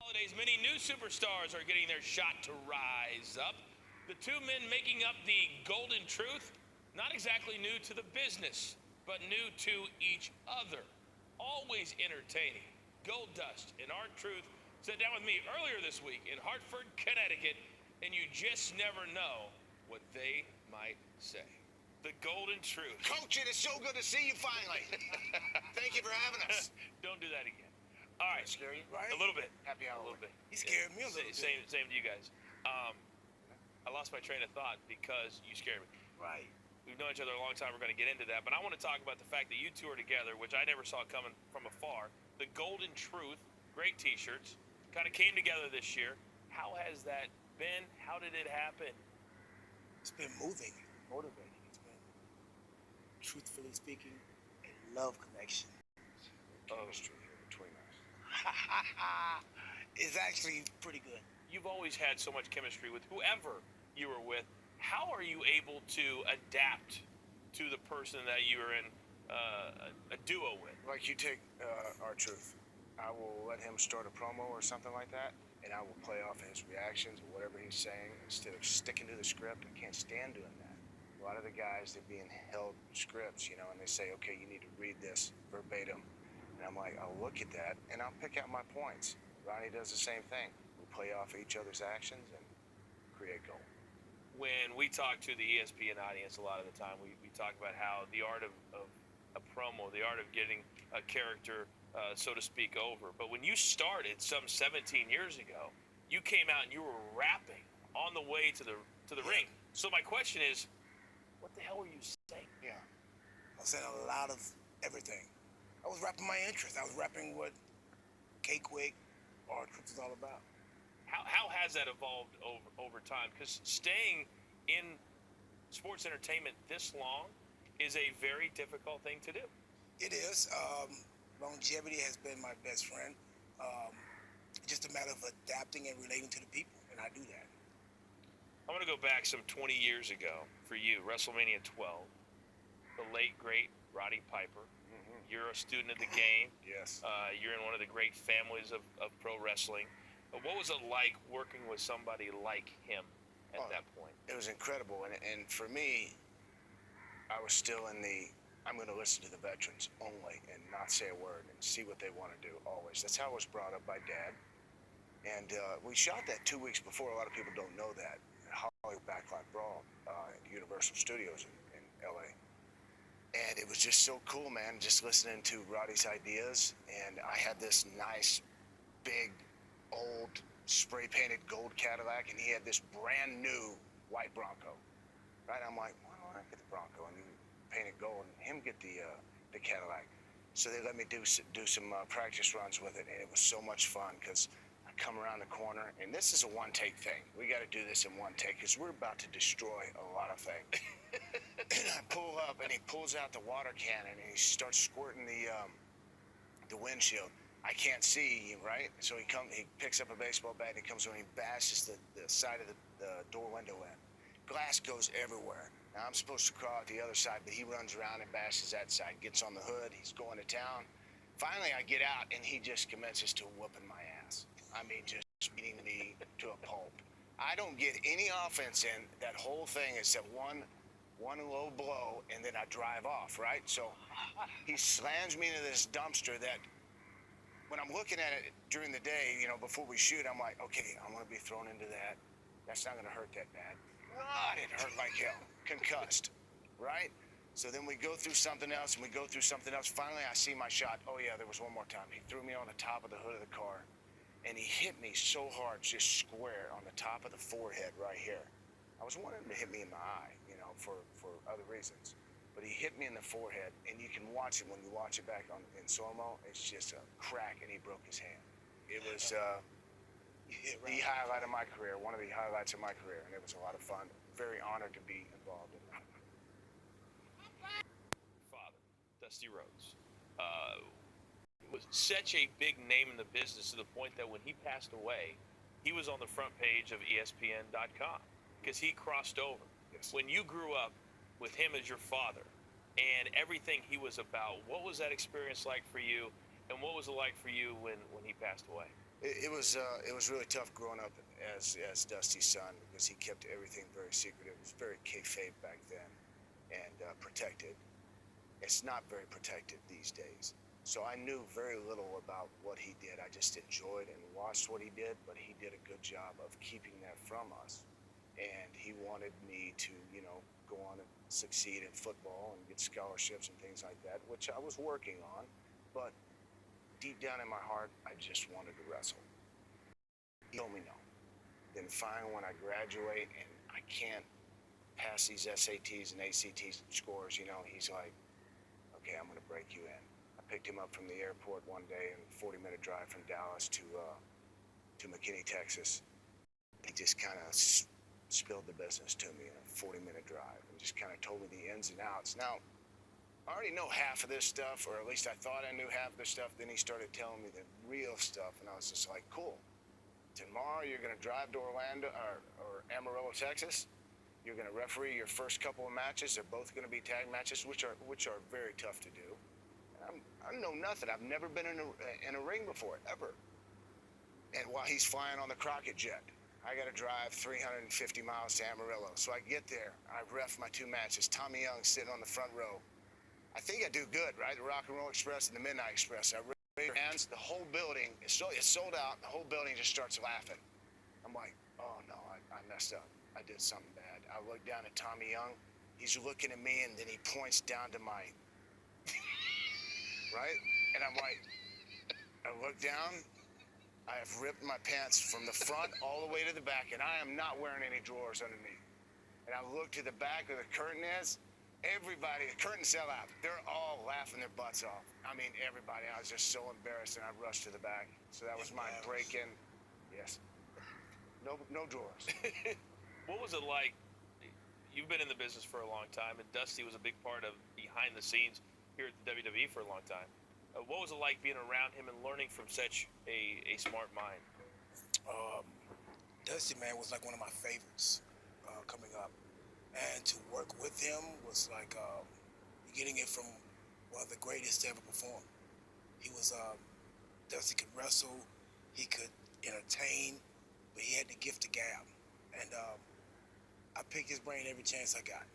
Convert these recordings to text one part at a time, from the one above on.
Holidays, many new superstars are getting their shot to rise up. The two men making up the Golden Truth, not exactly new to the business, but new to each other. Always entertaining. Goldust and R-Truth sat down with me earlier this week in Hartford, Connecticut, and you just never know what they might say. The Golden Truth. Coach, it is so good to see you finally. Thank you for having us. Don't do that again. All right. Scare you, right? A little bit. Happy hour. A little bit. You scared me a little bit. Same to you guys. I lost my train of thought because you scared me. Right. We've known each other a long time. We're going to get into that. But I want to talk about the fact that you two are together, which I never saw coming from afar. The Golden Truth, great T-shirts, kind of came together this year. How has that been? How did it happen? It's been moving, motivating. It's been, truthfully speaking, a love connection. Chemistry here between us. It's actually pretty good. You've always had so much chemistry with whoever you were with. How are you able to adapt to the person that you are in a duo with? Like you take R-Truth. I will let him start a promo or something like that, and I will play off his reactions or whatever he's saying instead of sticking to the script. I can't stand doing that. A lot of the guys, they're being held scripts, you know, and they say, okay, you need to read this verbatim. And I'm like, I'll look at that, and I'll pick out my points. Ronnie does the same thing. We play off each other's actions and create gold. When we talk to the ESPN audience a lot of the time, we talk about how the art of a promo, the art of getting a character, so to speak, over. But when you started some 17 years ago, you came out and you were rapping on the way to the ring. So my question is, what the hell were you saying? Yeah. I was saying a lot of everything. I was rapping my interest. I was rapping what A.K.A. R-Truth is all about. How has that evolved over time? Because staying in sports entertainment this long is a very difficult thing to do. It is. Longevity has been my best friend. Just a matter of adapting and relating to the people, and I do that. I want to go back some 20 years ago for you, WrestleMania 12, the late, great Roddy Piper. Mm-hmm. You're a student of the game. Yes. You're in one of the great families of pro wrestling. What was it like working with somebody like him at that point? It was incredible. And for me, I was still in the, I'm going to listen to the veterans only and not say a word and see what they want to do always. That's how I was brought up by Dad. And we shot that 2 weeks before. A lot of people don't know that. Hollywood Backlot Brawl at Universal Studios in L.A. And it was just so cool, man, just listening to Roddy's ideas. And I had this nice, big, old, spray-painted gold Cadillac, and he had this brand new white Bronco. Right? I'm like, why don't I get the Bronco and you paint it gold and him get the Cadillac? So they let me do some practice runs with it, and it was so much fun because I come around the corner, and this is a one-take thing. We got to do this in one take because we're about to destroy a lot of things. And I pull up, and he pulls out the water cannon, and he starts squirting the windshield. I can't see, right? So he picks up a baseball bat, and he comes over and he bashes the side of the door window in. Glass goes everywhere. Now I'm supposed to crawl out the other side, but he runs around and bashes that side, gets on the hood, he's going to town. Finally, I get out, and he just commences to whooping my ass. I mean, just beating me to a pulp. I don't get any offense in that whole thing except one low blow, and then I drive off, right? So he slams me into this dumpster that, when I'm looking at it during the day, you know, before we shoot, I'm like, okay, I'm gonna be thrown into that. That's not gonna hurt that bad. God, it hurt like hell. Concussed, right? So then we go through something else, and we go through something else. Finally, I see my shot. Oh yeah, there was one more time. He threw me on the top of the hood of the car, and he hit me so hard, just square on the top of the forehead right here. I was wanting him to hit me in the eye, you know, for other reasons. But he hit me in the forehead, and you can watch it when you watch it back in slow-mo. It's just a crack, and he broke his hand. It was the highlight of my career, one of the highlights of my career, and it was a lot of fun. Very honored to be involved in that. Father, Dusty Rhodes, was such a big name in the business to the point that when he passed away, he was on the front page of ESPN.com because he crossed over. Yes. When you grew up with him as your father and everything he was about, what was that experience like for you, and what was it like for you when he passed away? It was really tough growing up as Dusty's son because he kept everything very secret. It was very kayfabe back then and protected. It's not very protected these days. So I knew very little about what he did. I just enjoyed and watched what he did, but he did a good job of keeping that from us. And he wanted me to, go on and succeed in football and get scholarships and things like that, which I was working on. But deep down in my heart, I just wanted to wrestle. He told me no. Then finally, when I graduate and I can't pass these SATs and ACT scores, he's like, okay, I'm going to break you in. I picked him up from the airport one day in a 40-minute drive from Dallas to McKinney, Texas. He just kind of spilled the business to me in a 40-minute drive and just kind of told me the ins and outs. Now, I already know half of this stuff, or at least I thought I knew half of this stuff. Then he started telling me the real stuff, and I was just like, cool. Tomorrow you're going to drive to Orlando or Amarillo, Texas. You're going to referee your first couple of matches. They're both going to be tag matches, which are very tough to do. And I know nothing. I've never been in a ring before, ever. And while he's flying on the Crockett jet, I got to drive 350 miles to Amarillo. So I get there. I ref my two matches. Tommy Young's sitting on the front row. I think I do good, right? The Rock and Roll Express and the Midnight Express. I raise your hands. The whole building, it's sold out. The whole building just starts laughing. I'm like, oh no, I messed up. I did something bad. I look down at Tommy Young. He's looking at me, and then he points down to my, right? And I'm like, I look down. I have ripped my pants from the front all the way to the back, and I am not wearing any drawers underneath. And I look to the back where the curtain is. Everybody, the curtain sell out. They're all laughing their butts off. I mean, everybody. I was just so embarrassed, and I rushed to the back. So that was my break-in. Yes. No drawers. What was it like? You've been in the business for a long time, and Dusty was a big part of behind the scenes here at the WWE for a long time. What was it like being around him and learning from such a smart mind? Dusty, man, was like one of my favorites coming up. And to work with him was like getting it from one of the greatest to ever perform. He was, Dusty could wrestle, he could entertain, but he had the gift of gab. And I picked his brain every chance I got.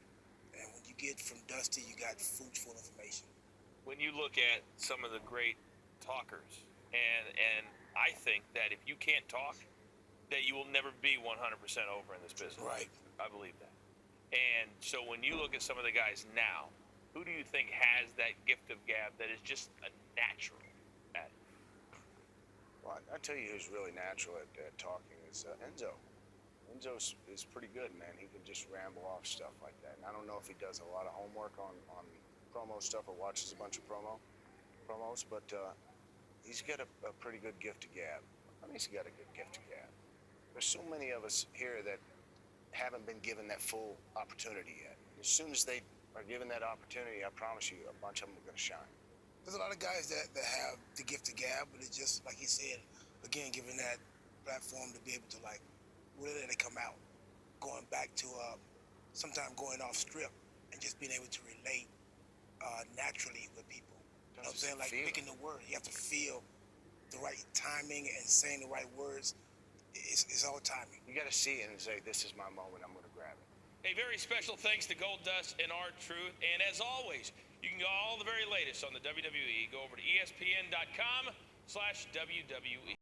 And when you get from Dusty, you got fruitful information. When you look at some of the great talkers, and I think that if you can't talk, that you will never be 100% over in this business. Right. I believe that. And so when you look at some of the guys now, who do you think has that gift of gab that is just a natural at it? Well, I tell you who's really natural at talking is Enzo. Enzo is pretty good, man. He can just ramble off stuff like that. And I don't know if he does a lot of homework on promo stuff or watches a bunch of promos, but he's got a pretty good gift of gab. I mean, he's got a good gift of gab. There's so many of us here that haven't been given that full opportunity yet. As soon as they are given that opportunity, I promise you, a bunch of them are going to shine. There's a lot of guys that have the gift of gab, but it's just, like he said, again, given that platform to be able to, like, really let it come out. Going back to sometime going off script and just being able to relate naturally with people. You know what I'm saying? Like picking the word. You have to feel the right timing and saying the right words. It's all timing. You got to see it and say, this is my moment, I'm going to grab it. A very special thanks to Goldust and R-Truth. And as always, you can get all the very latest on the WWE. Go over to ESPN.com/WWE.